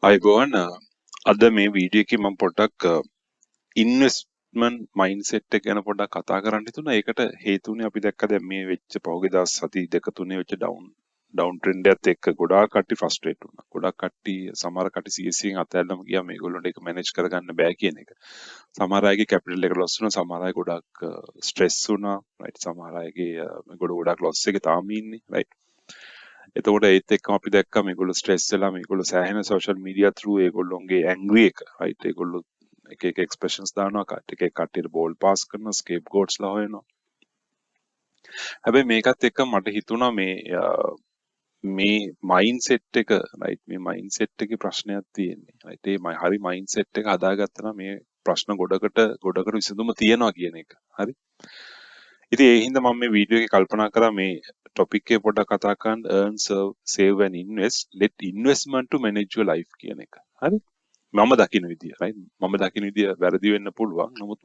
අයිබෝන් අද මේ වීඩියෝ එකේ මම පොඩ්ඩක් ඉන්වෙස්ට්මන්ට් මයින්ඩ්සෙට් එක ගැන පොඩ්ඩක් කතා කරන්න හිතුණා. ඒකට හේතුුනේ අපි දැක්ක දැන් මේ වෙච්ච පහුගිය දවස් සති දෙක තුනේ වෙච්ච ඩවුන් ට්‍රෙන්ඩ් එකත් එක්ක ගොඩාක් කට්ටිය ෆ්‍රස්ට්‍රේට් වුණා. ගොඩාක් කට්ටිය සමහර කට්ටිය CSC එකෙන් අතහැරලම ගියා මේගොල්ලන්ට ඒක මැනේජ් කරගන්න බෑ කියන එක. සමහර අයගේ කැපිටල් එක ලොස් වුණා, සමහර අය ගොඩාක් ස්ට්‍රෙස් වුණා, රයිට්. සමහර අයගේ ගොඩාක් ලොස් එකේ තාම ඉන්නේ, රයිට්. එතකොට ඒත් එක්කම අපි දැක්කා මේගොල්ලෝ ස්ට්‍රෙස් වෙලා මේගොල්ලෝ සෑහෙන සෝෂල් මීඩියා through ඒගොල්ලෝගේ ඇන්ග්‍රි එක රයිට් ඒගොල්ලෝ එක එක්ස්ප්‍රෙෂන්ස් දානවා එක කට්ටියට බෝල් පාස් කරනවා ස්කේප් ගෝට්ස්ලා හොයනවා. හැබැයි මේකත් එක්ක මට හිතුණා මේ මයින්ඩ්සෙට් එක රයිට් මේ මයින්ඩ්සෙට් එකේ ප්‍රශ්නයක් තියෙන්නේ රයිට් ඒ හරි මයින්ඩ්සෙට් එක හදාගත්තා නම් මේ ප්‍රශ්න ගොඩකට විසඳුම තියෙනවා කියන එක හරි. ඉතින් ඒ හින්දා මම මේ වීඩියෝ එකේ කල්පනා කරා මේ ටොපික් එක පොඩ්ඩක් කතා කරන්න earn save and invest let investment to manage your life කියන එක. හරි? මම දකින විදිය right මම දකින විදිය වැරදි වෙන්න පුළුවන්. නමුත්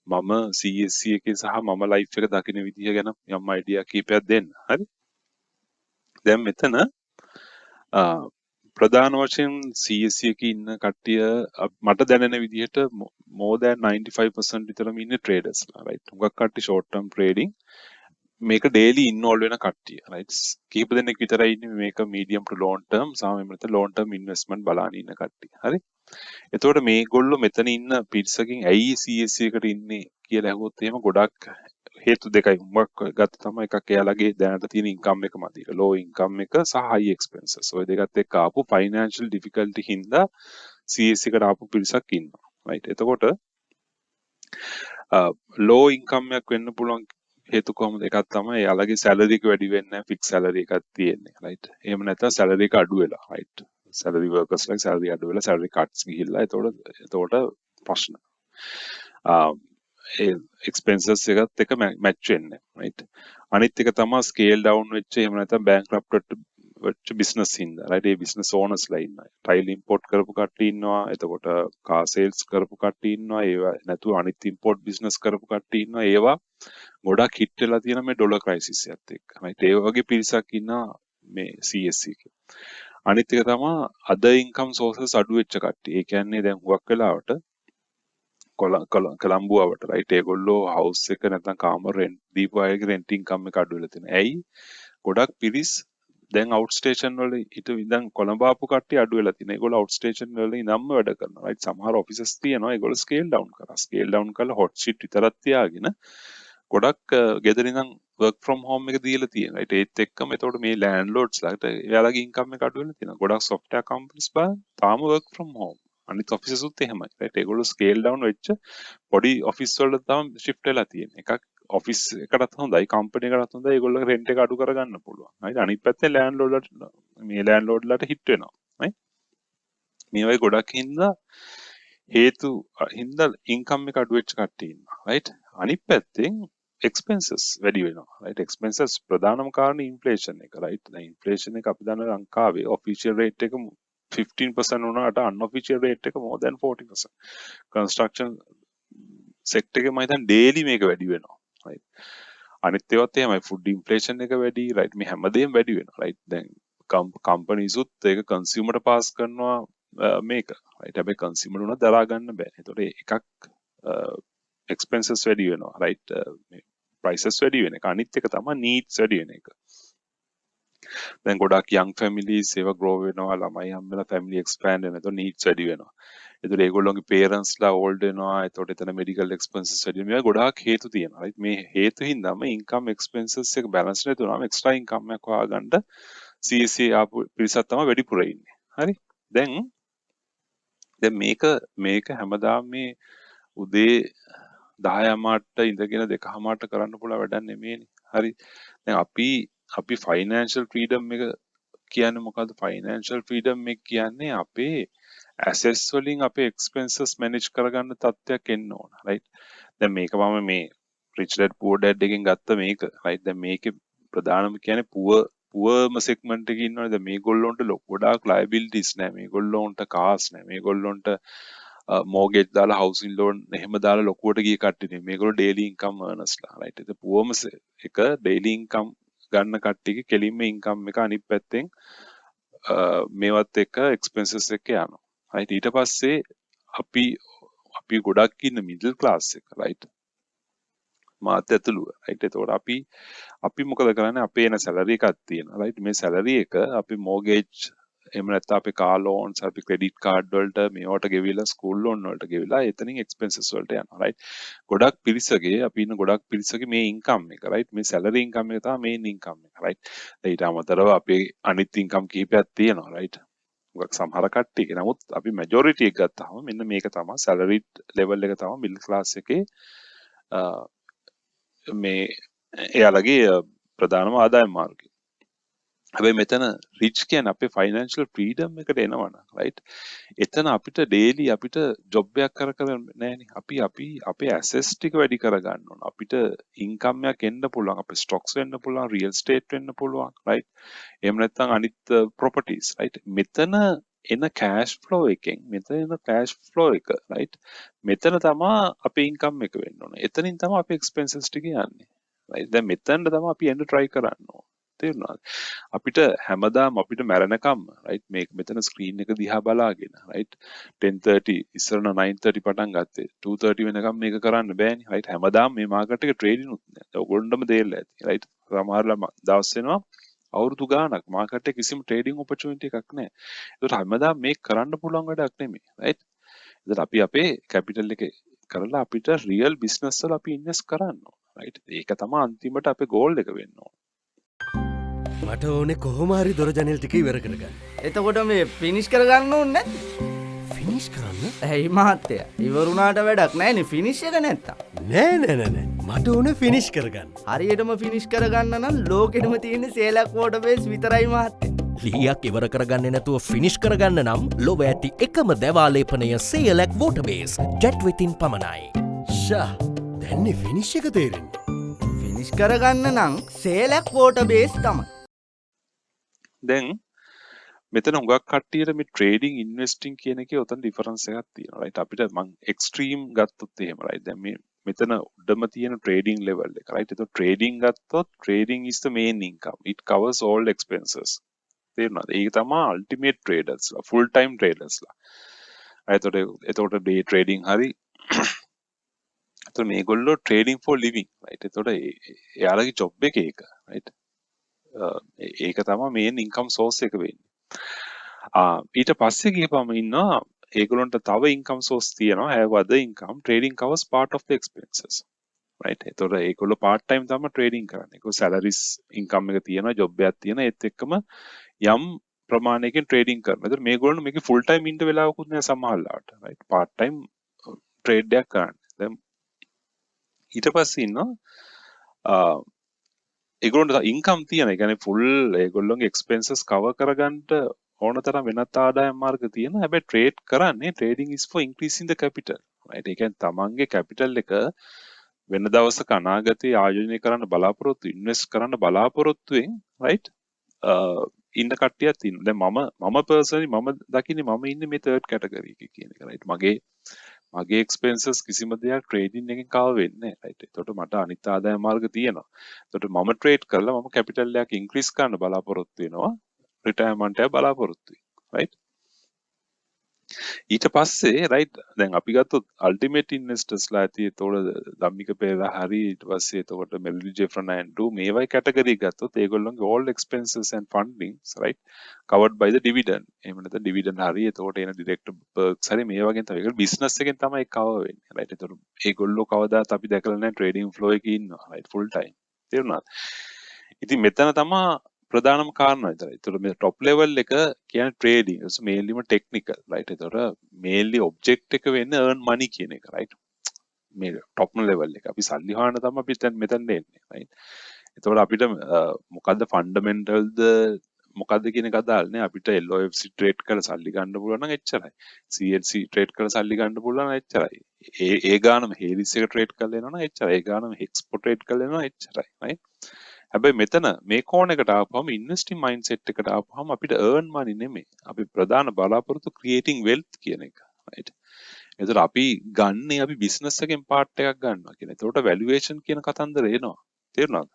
මම CSC එකේ සහ මම life එක දකින විදිය ගැන යම් අයිඩියා කීපයක් දෙන්න. හරි? දැන් මෙතන ප්‍රධාන වශයෙන් CSC එකේ ඉන්න කට්ටිය මට දැනෙන විදිහට more than 95% විතරම ඉන්නේ traders ලා right. හුඟක් කට්ටිය short term trading මේක daily involve වෙන කට්ටිය right. කීප දෙනෙක් විතරයි ඉන්නේ මේක medium to long term සහ එහෙම නැත්නම් long term investment බලන ඉන්න කට්ටිය. හරි. එතකොට මේගොල්ලෝ මෙතන ඉන්න පිරිසකින් ඇයි CSC එකට ඉන්නේ කියලා අහුවොත් එහෙම ගොඩක් හේතු දෙකයි. හුඟක් ගත්ත තමයි එකක් එයාලගේ දැනට තියෙන ඉන්කම් එක මදි. low income එක සහ high expenses. ඔය දෙකත් එක්ක ආපු financial difficulty හින්දා CSC එකට ආපු පිරිසක් ඉන්නවා. right. එතකොට low income එකක් වෙන්න පුළුවන් හේතු කොහොමද? එකක් තමයි එයාලගේ salary එක වැඩි වෙන්නේ නැහැ. fixed salary එකක් තියෙන්නේ. right. එහෙම නැත්නම් salary එක අඩු වෙලා. right. salary workers like salary අඩු වෙලා salary cuts ගිහිල්ලා එතකොට ප්‍රශ්න. ඒ expenses එකත් එක match වෙන්නේ. right. අනිත් එක තමයි scale down වෙච්ච එහෙම නැත්නම් bankrupt වෙච්ච business හින්දා. right. ඒ business owners ලා ඉන්නවා. tile import කරපු කට්ටිය ඉන්නවා. එතකොට car sales කරපු කට්ටිය ඉන්නවා. ඒවා නැතුව අනිත් import business කරපු කට්ටිය ඉන්නවා. ඒවා ගොඩක් හිට් වෙලා තියෙන මේ ඩොලර් ක්‍රයිසිස් එකත් එක්ක. right. ඒ වගේ පිරිසක් ඉන්නවා මේ CSC එකේ. අනිත් එක තමයි other income sources අඩු වෙච්ච කට්ටිය. ඒ කියන්නේ දැන් හුඟක් වෙලාවට කොළඹුවට රයිට් ඒගොල්ලෝ හවුස් එක නැත්නම් කාමර රෙන්ට් දීපු අයගේ රෙන්ට් ඉන්කම් එක අඩු වෙලා තියෙනවා. ඇයි? ගොඩක් පිරිස් දැන් අවුට් ස්ටේෂන් වල ඉඳන් කොළඹ ආපු කට්ටිය අඩු වෙලා තියෙනවා. ඒගොල්ලෝ අවුට් ස්ටේෂන් වල ඉඳන්ම වැඩ කරනවා. රයිට් සමහර ඔෆිසස් තියෙනවා. ඒගොල්ලෝ ස්කේල් ඩවුන් කරා. ස්කේල් ඩවුන් කරලා හොට් ෂීට් විතරක් තියාගෙන ගොඩක් ගෙදර ඉඳන් work from home එක දීලා තියෙනවා. රයිට් ඒත් එක්කම එතකොට මේ ලෑන්ඩ්ලෝඩ්ස්ලාට එයාලගේ ඉන්කම් එක අඩු වෙලා තියෙනවා. ගොඩක් software companies බලන්න තාම work from home. අනිත් ඔෆිසස් උත් එහෙමයි. රයිට් ඒගොල්ලෝ ස්කේල් ඩවුන් වෙච්ච පොඩි ඔෆිස් වලට තමයි shift වෙලා තියෙන්නේ. එකක් ඔෆිස් එකටත් හොඳයි, කම්පැනි එකටත් හොඳයි. ඒගොල්ලෝ රෙන්ට් එක අඩු කරගන්න පුළුවන්. හරි. අනිත් පැත්තෙන් ලෑන්ඩ්ලෝඩ්ලාට හිට වෙනවා. right? මේ වගේ ගොඩක් හේතු හින්දා ඉන්කම් එක අඩු වෙච්ච කට්ටිය ඉන්නවා. right? අනිත් පැත්තෙන් expenses වැඩි වෙනවා. right? expenses ප්‍රධානම කාරණේ inflation එක. right? දැන් inflation එක අපි දන්න ලංකාවේ official rate එක 15% වුණාට unofficial rate එක more than 40%. construction sector එකේ මම හිතන්නේ daily මේක වැඩි වෙනවා. right? අනිත් ඒවාත් එහෙමයි food inflation එක වැඩි right මේ හැමදේම වැඩි වෙනවා. right? දැන් companies උත් ඒක consumer ට pass කරනවා මේක. right? හැබැයි consumer උනත් දරා ගන්න බෑ. ඒතකොට එකක් expenses වැඩි වෙනවා. right? මේ prices වැඩි වෙන එක. අනිත් එක තමයි needs වැඩි වෙන එක. දැන් ගොඩක් young families ඒවා grow වෙනවා ළමයි හම්බෙලා family expand වෙනවා. ඒතකොට needs වැඩි වෙනවා. ඒතකොට ඒගොල්ලෝගේ parents ලා old වෙනවා. ඒතකොට එතන medical expenses වැඩි වෙනවා. මේවා ගොඩාක් හේතු තියෙනවා. right? මේ හේතු හින්දාම income expenses එක balance නැතුනම extra income එකක් හොයාගන්න CSC ආපු පිරිසක් තමයි වැඩිපුර ඉන්නේ. හරි? දැන් මේක හැමදාම මේ උදේ 10:00ට ඉඳගෙන 2:00ට කරන්න පුළුවන් වැඩක් නෙමෙයිනේ. හරි? දැන් අපි financial freedom එක කියන්නේ මොකද්ද? financial freedom එක කියන්නේ අපේ assets වලින් අපේ expenses manage කරගන්න තත්ත්වයක් එන්න ඕන. right? දැන් මේක මම මේ rich dad poor dad එකෙන් ගත්ත මේක. right? දැන් මේකේ ප්‍රධානම කියන්නේ පුවර්ම සෙග්මන්ට් එකේ ඉන්නවනේ. දැන් මේගොල්ලොන්ට ගොඩාක් liabilities නැහැ. මේගොල්ලොන්ට cars නැහැ. මේගොල්ලොන්ට mortgage දාලා housing loan එහෙම දාලා ලොකුවට ගිය කට්ටිය නෙමෙයි. මේගොල්ලෝ daily income earners ලා. right? ඒක පුවර්ම එක daily income ගන්න කට්ටියගේ කෙලින්ම income එක අනිත් පැත්තෙන් මේවත් එක්ක එක්ස්පෙන්සස් එක්ක යනවා. right ඊට පස්සේ අපි ගොඩක් ඉන්න මිඩල් ක්ලාස් එක right මාත් ඇතුළුව right එතකොට අපි මොකද කරන්නේ අපේ එන සැලරි එකක් තියෙනවා right මේ සැලරි එක අපි මෝගේජ් එහෙම නැත්නම් අපි කාර් ලෝන්ස් අපි ක්‍රෙඩිට් කාඩ් වලට මේවට ගෙවිලා ස්කූල් ලෝන් වලට ගෙවිලා එතනින් එක්ස්පෙන්සස් වලට යනවා right ගොඩක් පිරිසගේ අපි ඉන්න ගොඩක් පිරිසගේ මේ ඉන්කම් එක right මේ සැලරි ඉන්කම් එක තමයි මේන් ඉන්කම් එක right ඊට අමතරව අපේ අනිත් ඉන්කම් කීපයක් තියෙනවා right මොකක් සමහර කට්ටියක නමුත් අපි මැජොරිටි එක ගත්තාම මෙන්න මේක තමයි සැලරි ලෙවල් එක තමයි මිඩල් ක්ලාස් එකේ මේ එයාලගේ ප්‍රධානම ආදායම් මාර්ගය. හැබැයි මෙතන රිච් කියන්නේ අපේ ෆයිනෑන්ෂල් ෆ්‍රීඩම් එකට එනවනම් රයිට් එතන අපිට ඩේලි අපිට ජොබ් එකක් කර නෑනේ අපි අපේ ඇසෙස් ටික වැඩි කරගන්න ඕන අපිට ඉන්කම් එකක් එන්න පුළුවන් අපේ ස්ටොක්ස් වෙන්න පුළුවන් රියල් ස්ටේට් වෙන්න පුළුවන් රයිට් එහෙම නැත්නම් අනිත් ප්‍රොපර්ටිස් රයිට් මෙතන එන කෑෂ් ෆ්ලෝ එකෙන් මෙතන එන කෑෂ් ෆ්ලෝ එක රයිට් මෙතන තමයි අපේ ඉන්කම් එක වෙන්න ඕන එතනින් තමයි අපේ එක්ස්පෙන්සස් ටික යන්නේ රයිට් දැන් මෙතනට තමයි අපි එන්න try කරන්න ඕන තේරුණාද අපිට හැමදාම අපිට මැරෙනකම් රයිට් මේක මෙතන ස්ක්‍රීන් එක දිහා බලාගෙන රයිට් 10:30 ඉස්සරන 9:30 පටන් ගත්තේ 2:30 වෙනකම් මේක කරන්න බෑනේ රයිට් හැමදාම මේ මාකට් එක ට්‍රේඩින් උත් නෑ ඔයගොල්ලන්ටම තේරෙලා ඇති රයිට් සමහරවල් දවස් වෙනවා අවුරුදු ගාණක් මාකට් එකේ කිසිම ට්‍රේඩින් ඔපචුනිටි එකක් නෑ ඒකට හැමදාම මේක කරන්න පුළුවන් වැඩක් නෙමෙයි රයිට් ඒකට අපි අපේ කැපිටල් එක කරලා අපිට රියල් බිස්නස් වල අපි ඉන්වෙස්ට් කරන්න ඕන රයිට් ඒක තමයි අන්තිමට අපේ ගෝල් එක වෙන්න ඕන මට ඕනේ කොහොම හරි දොර ජනෙල් ටික ඉවර කරගන්න. එතකොට මේ ෆිනිෂ් කරගන්න ඕනේ නැද්ද? ෆිනිෂ් කරන්න? ඇයි මහත්තයා? ඉවරුණාට වැඩක් නැහැනේ ෆිනිෂ් එක නැත්තම්. නෑ. මට ඕනේ ෆිනිෂ් කරගන්න. හරියටම ෆිනිෂ් කරගන්න නම් ලෝකෙටම තියෙන සේලක් වෝටර් බේස් විතරයි මහත්තයා. ලීයක් ඉවර කරගන්නේ නැතුව ෆිනිෂ් කරගන්න නම් ලොව ඇති එකම දැවාලේපනය සේලක් වෝටර් බේස් ජෙට් විතින් පමණයි. ෂා දැන්නේ ෆිනිෂ් එක තේරෙන්නේ. ෆිනිෂ් කරගන්න නම් සේලක් වෝටර් බේස් තමයි. දැන් මෙතන හුඟක් කට්ටියට මේ ට්‍රේඩින් ඉන්වෙස්ටිං කියන එකේ උතන ඩිෆරන්ස් එකක් තියෙනවා රයිට් අපිට මං එක්ස්ට්‍රීම් ගත්තොත් එහෙම රයිට් දැන් මේ මෙතන උඩම තියෙන ට්‍රේඩින් ලෙවල් එක රයිට් ඒක ට්‍රේඩින් ගත්තොත් trading is the main income it covers all expenses තේරුණාද ඒක තමයි අල්ටිමේට් ට්‍රේඩර්ස්ලා ෆුල් ටයිම් ට්‍රේඩර්ස්ලා එතකොට ඩේ ට්‍රේඩින් හරි එතකොට මේගොල්ලෝ ට්‍රේඩින් for living රයිට් එතකොට එයාලගේ ජොබ් එක ඒක රයිට් ඒක තමයි මේන් ඉන්කම් සෝස් එක වෙන්නේ. ඊට පස්සේ ගිහපම ඉන්නවා ඒගොල්ලන්ට තව ඉන්කම් සෝස් තියෙනවා have other income trading covers part of the expenses. right එතකොට ඒගොල්ලෝ part time තමයි trading කරන්නේ. ඒගොල්ලෝ salaries income එක තියෙනවා job එකක් තියෙනවා ඒත් එක්කම යම් ප්‍රමාණයකින් trading කරනවා. ඒතර මේගොල්ලෝ මේකේ full time ඉන්න වෙලාවකුත් නෑ සමහරවිට. right part time trade එකක් කරන්නේ. දැන් ඊට පස්සේ ඉන්නවා ඒගොල්ලන්ට ඉන්කම් තියෙන. ඒ කියන්නේ ෆුල් ඒගොල්ලන්ගේ එක්ස්පෙන්සස් කවර් කරගන්න ඕන තරම් වෙනත් ආදායම් මාර්ග තියෙන. හැබැයි ට්‍රේඩ් කරන්නේ trading is for increasing the capital. right ඒ කියන්නේ තමන්ගේ කැපිටල් එක වෙන දවසක අනාගතයේ ආයෝජනය කරන්න බලාපොරොත්තු ඉන්වෙස්ට් කරන්න බලාපොරොත්තුෙන් right ඉන්න කට්ටියක් තියෙනවා. දැන් මම පර්සනලි මම දකින්නේ මම ඉන්නේ මේ තර්ඩ් කැටගරි එකේ කියන එක. right මගේ එක්ස්පෙන්සස් කිසිම දෙයක් ට්‍රේඩින් එකෙන් කව වෙන්නේ නැහැ රයිට්. ඒකට මට අනිත් ආදායම් මාර්ග තියෙනවා. ඒකට මම ට්‍රේඩ් කරලා මම කැපිටල් එකක් ඉන්ක්‍රීස් කරන්න බලාපොරොත්තු වෙනවා. රිටයර්මන්ට් එක බලාපොරොත්තු වෙනවා. රයිට්. ඊට පස්සේ රයිට් දැන් අපි ගත්තොත් අල්ටිමේට් ඉන්වෙස්ටර්ස්ලා ඇති ඒතකොට ධම්මික පෙරේරා හරි ඊට පස්සේ ඒතකොට මෙල්ඩි ජෙෆ්‍රනෑන්ඩු මේවයි කැටගරි ගත්තොත් ඒගොල්ලෝගේ all expenses and fundings right covered by the dividend එහෙම නැත්නම් dividend හරි ඒතකොට එන direct perks හරි මේ වගේ තමයි ඒක බිස්නස් එකෙන් තමයි කවර් වෙන්නේ right ඒතකොට ඒගොල්ලෝ කවදාත් අපි දැකලා නැහැ ට්‍රේඩින් ෆ්ලෝ එකේ ඉන්නවා right full time තේරුණාද ඉතින් මෙතන තමයි ප්‍රධානම කාරණා විතරයි. ඒතර මේ টොප් ලෙවල් එක කියන්නේ ට්‍රේඩින්. ඒක මේන්ලිම ටෙක්නිකල්, රයිට්. ඒතර මේන්ලි ඔබ්ජෙක්ට් එක වෙන්නේ earn money කියන එක, රයිට්. මේ টොප් ලෙවල් එක. අපි සල්ලි හොයන්න තමයි අපි මෙතන එන්නේ, රයිට්. ඒතකොට අපිට මොකද්ද ෆන්ඩමෙන්ටල්ද මොකද්ද කියන එක අදාළනේ. අපිට LOFC ට්‍රේඩ් කරලා සල්ලි ගන්න පුළුවන් නම් එච්චරයි. CLC ට්‍රේඩ් කරලා සල්ලි ගන්න පුළුවන් නම් එච්චරයි. ඒ ගානම හේලිස් එක ට්‍රේඩ් කරලා එනවා නම් එච්චරයි. ඒ ගානම එක්ස්පෝර්ට් ට්‍රේඩ් කරලා එනවා එච්චරයි, රයිට්. හැබැයි මෙතන මේ කෝණ එකට ආපුවම ඉන්වෙස්ටිං මයින්ඩ්සෙට් එකට ආපුවම අපිට earn money නෙමෙයි. අපි ප්‍රධාන බලාපොරොත්තු creating wealth කියන එක. right? ඒතර අපි ගන්නේ අපි බිස්නස් එකෙන් පාර්ට් එකක් ගන්නවා කියන. ඒතකොට valuation කියන කතන්දර එනවා. තේරුණාද?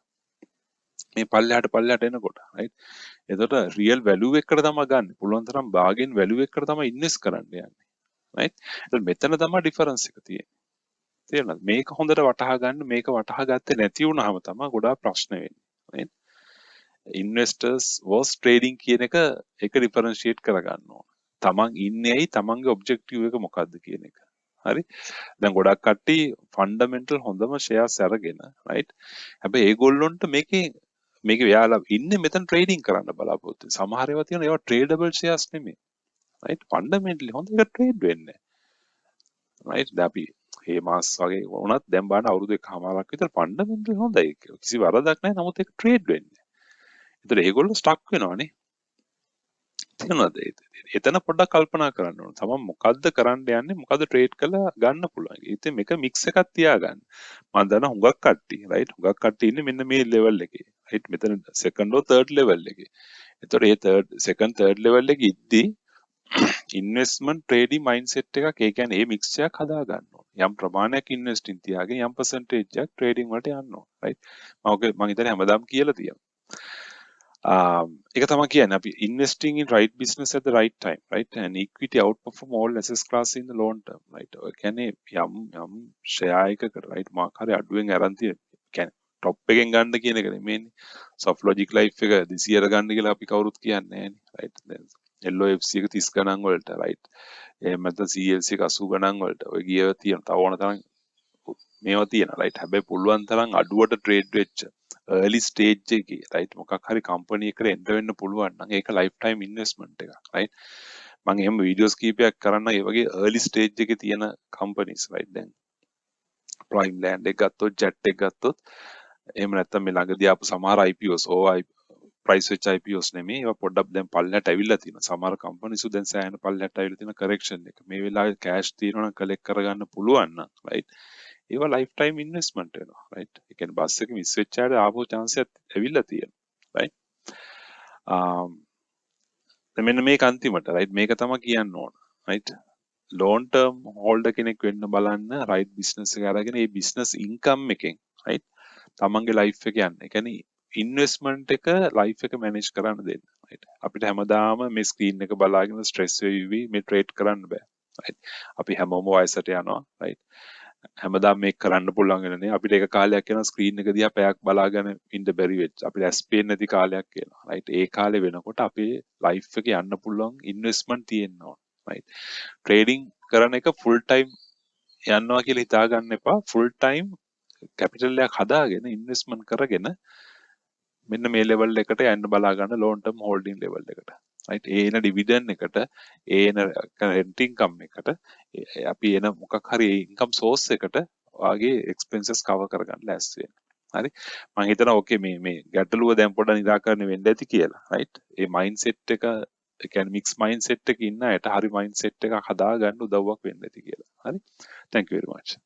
මේ පල්ලෙහාට එනකොට right එතකොට රියල් වැලියු එකකට තමයි ගන්න. පුළුවන් තරම් බාගෙන් වැලියු එකකට තමයි ඉන්වෙස්ට් කරන්න යන්නේ. right එතකොට මෙතන තමයි ඩිෆරන්ස් එක තියෙන්නේ. තේරුණාද? මේක හොඳට වටහා ගන්න. මේක වටහා ගත්තේ නැති වුනහම තමයි ගොඩාක් ප්‍රශ්න වෙන්නේ. right investors was trading කියන එක ඩිෆරන්ෂিয়েට් කරගන්න ඕන. තමන් ඉන්නේ ඇයි තමන්ගේ ඔබ්ජෙක්ටිව් එක මොකක්ද කියන එක. හරි? දැන් ගොඩක් කට්ටිය ෆන්ඩමෙන්ටල් හොඳම ෂෙයාර්ස් අරගෙන right හැබැයි ඒගොල්ලොන්ට මේකේ යාලා ඉන්නේ මෙතන ට්‍රේඩින් කරන්න බලාපොරොත්තු වෙන. සමහර ඒවා තියෙනවා ඒවා ට්‍රේඩබල් ෂෙයාර්ස් නෙමෙයි. right ෆන්ඩමෙන්ටලි හොඳ එක ට්‍රේඩ් වෙන්නේ. right දැන් අපි මේ මාස් වගේ වුණත් දැන් බලන්න අවුරුදු එකමාරක් විතර ෆන්ඩමෙන්ටලි හොඳයි. කිසි වරදක් නැහැ. නමුත් ඒක ට්‍රේඩ් වෙන්නේ. ඒතර ඒගොල්ලෝ ස්ටක් වෙනවනේ. තේරුණාද? එතන පොඩ්ඩක් කල්පනා කරන්න ඕන. තමන් මොකද්ද කරන්න යන්නේ? මොකද්ද ට්‍රේඩ් කරලා ගන්න පුළුවන්. ඉතින් මේක මික්ස් එකක් තියාගන්න. මම දන්නා හුඟක් කට්ටිය right හුඟක් කට්ටිය ඉන්නේ මෙන්න මේ ලෙවල් එකේ. right මෙතන සෙකන්ඩ් or තර්ඩ් ලෙවල් එකේ. ඒතකොට මේ සෙකන්ඩ් තර්ඩ් ලෙවල් එකේ ඉද්දී ඉන්වෙස්ට්මන්ට් ට්‍රේඩින් මයින්ඩ්සෙට් එකක් ඒ කියන්නේ මේ මික්ස් එකක් හදා ගන්න ඕන. යම් ප්‍රමාණයක් ඉන්වෙස්ටින් තියාගෙන යම් පර්සන්ටේජ් එකක් ට්‍රේඩින් වලට යන්න ඕන. right මම හිතන්නේ හැමදාම කියලා තියෙනවා. ඒක තමයි කියන්නේ අපි investing in right business at the right time right and equity outperform all asset class in the long term right ඔය කියන්නේ යම් share එකකට right මාක් හරි අඩුවෙන් අරන් තියෙන කියන්නේ top එකෙන් ගන්න කියන එක නෙමෙයිනේ soft logic life එක 200 ගන්න කියලා අපි කවුරුත් කියන්නේ නැහැ right දැන් LOFC එක 30 ගණන් වලට right එහෙම නැත්නම් CLC එක 80 ගණන් වලට ඔය ගියව තියෙන තව ඕන තරම් මේවා තියෙනවා right හැබැයි පුළුවන් තරම් අඩුවට ට්‍රේඩ් වෙච්ච early stage එකේ right මොකක් හරි company එකකට enter වෙන්න පුළුවන් නම් ඒක lifetime investment එකක් right මම එහෙම වීඩියෝස් කීපයක් කරන්න ඒ වගේ early stage එකේ තියෙන companies right දැන් prime land එක ගත්තොත් jet එක ගත්තොත් එහෙම නැත්නම් මේ ළඟදී ආපු සමහර IPOs price වෙච්ච IPOs නෙමෙයි ඒවා පොඩ්ඩක් දැන් පල්ලෙහාට ඇවිල්ලා තියෙනවා සමහර companies දැන් සෑහෙන පල්ලෙහාට ඇවිල්ලා තියෙන correction එක මේ වෙලාවේ cash තියෙනවා නම් collect කරගන්න පුළුවන් නම් right ඒවා ලයිෆ් ටයිම් ඉන්වෙස්ට්මන්ට් වෙනවා right ඒ කියන්නේ බස් එක මිස් වෙච්ච ආට ආපහු chance එකක් ඇවිල්ලා තියෙනවා right දැන් මෙන්න මේක අන්තිමට right මේක තමයි කියන්න ඕන right long term holder කෙනෙක් වෙන්න බලන්න right business එක අරගෙන ඒ business income එකෙන් right තමන්ගේ ලයිෆ් එක යන්න ඒ කියන්නේ ඉන්වෙස්ට්මන්ට් එක ලයිෆ් එක මැනේජ් කරන්න දෙන්න right අපිට හැමදාම මේ ස්ක්‍රීන් එක බලාගෙන ස්ට්‍රෙස් වෙවි මේ ට්‍රේඩ් කරන්න බෑ right අපි හැමෝම වයසට යනවා right හැමදාම මේක කරන්න පුළුවන් වෙනනේ අපිට එක කාලයක් යනවා ස්ක්‍රීන් එක දිහා පැයක් බලාගෙන ඉන්න බැරි වෙච්ච අපිට ඇස් පේන්නේ නැති කාලයක් එනවා රයිට් ඒ කාලේ වෙනකොට අපේ ලයිෆ් එකේ යන්න පුළුවන් ඉන්වෙස්ට්මන්ට් තියෙනවා රයිට් ට්‍රේඩින් කරන එක ෆුල් ටයිම් යනවා කියලා හිතා ගන්න එපා ෆුල් ටයිම් කැපිටල් එකක් හදාගෙන ඉන්වෙස්ට්මන්ට් කරගෙන මෙන්න මේ ලෙවල් එකට යන්න බලා ගන්න ලොන් ටර්ම් හෝල්ඩින් ලෙවල් එකට right ඒන ඩිවිඩන්ඩ් එකට ඒන රෙන්ට් ඉන්කම් එකට අපි එන මොකක් හරි ඉන්කම් සෝස් එකට වාගේ එක්ස්පෙන්සස් කවර් කරගන්න ලෑස්ති වෙන්න. හරි මම හිතනවා ඕකේ මේ ගැටලුව දැන් පොඩ්ඩක් නිරාකරණය වෙන්න ඇති කියලා right ඒ මයින්ඩ්සෙට් එක ඒ කියන්නේ මික්ස් මයින්ඩ්සෙට් එකක ඉන්න අයට හරි මයින්ඩ්සෙට් එකක් හදාගන්න උදව්වක් වෙන්න ඇති කියලා. හරි thank you very much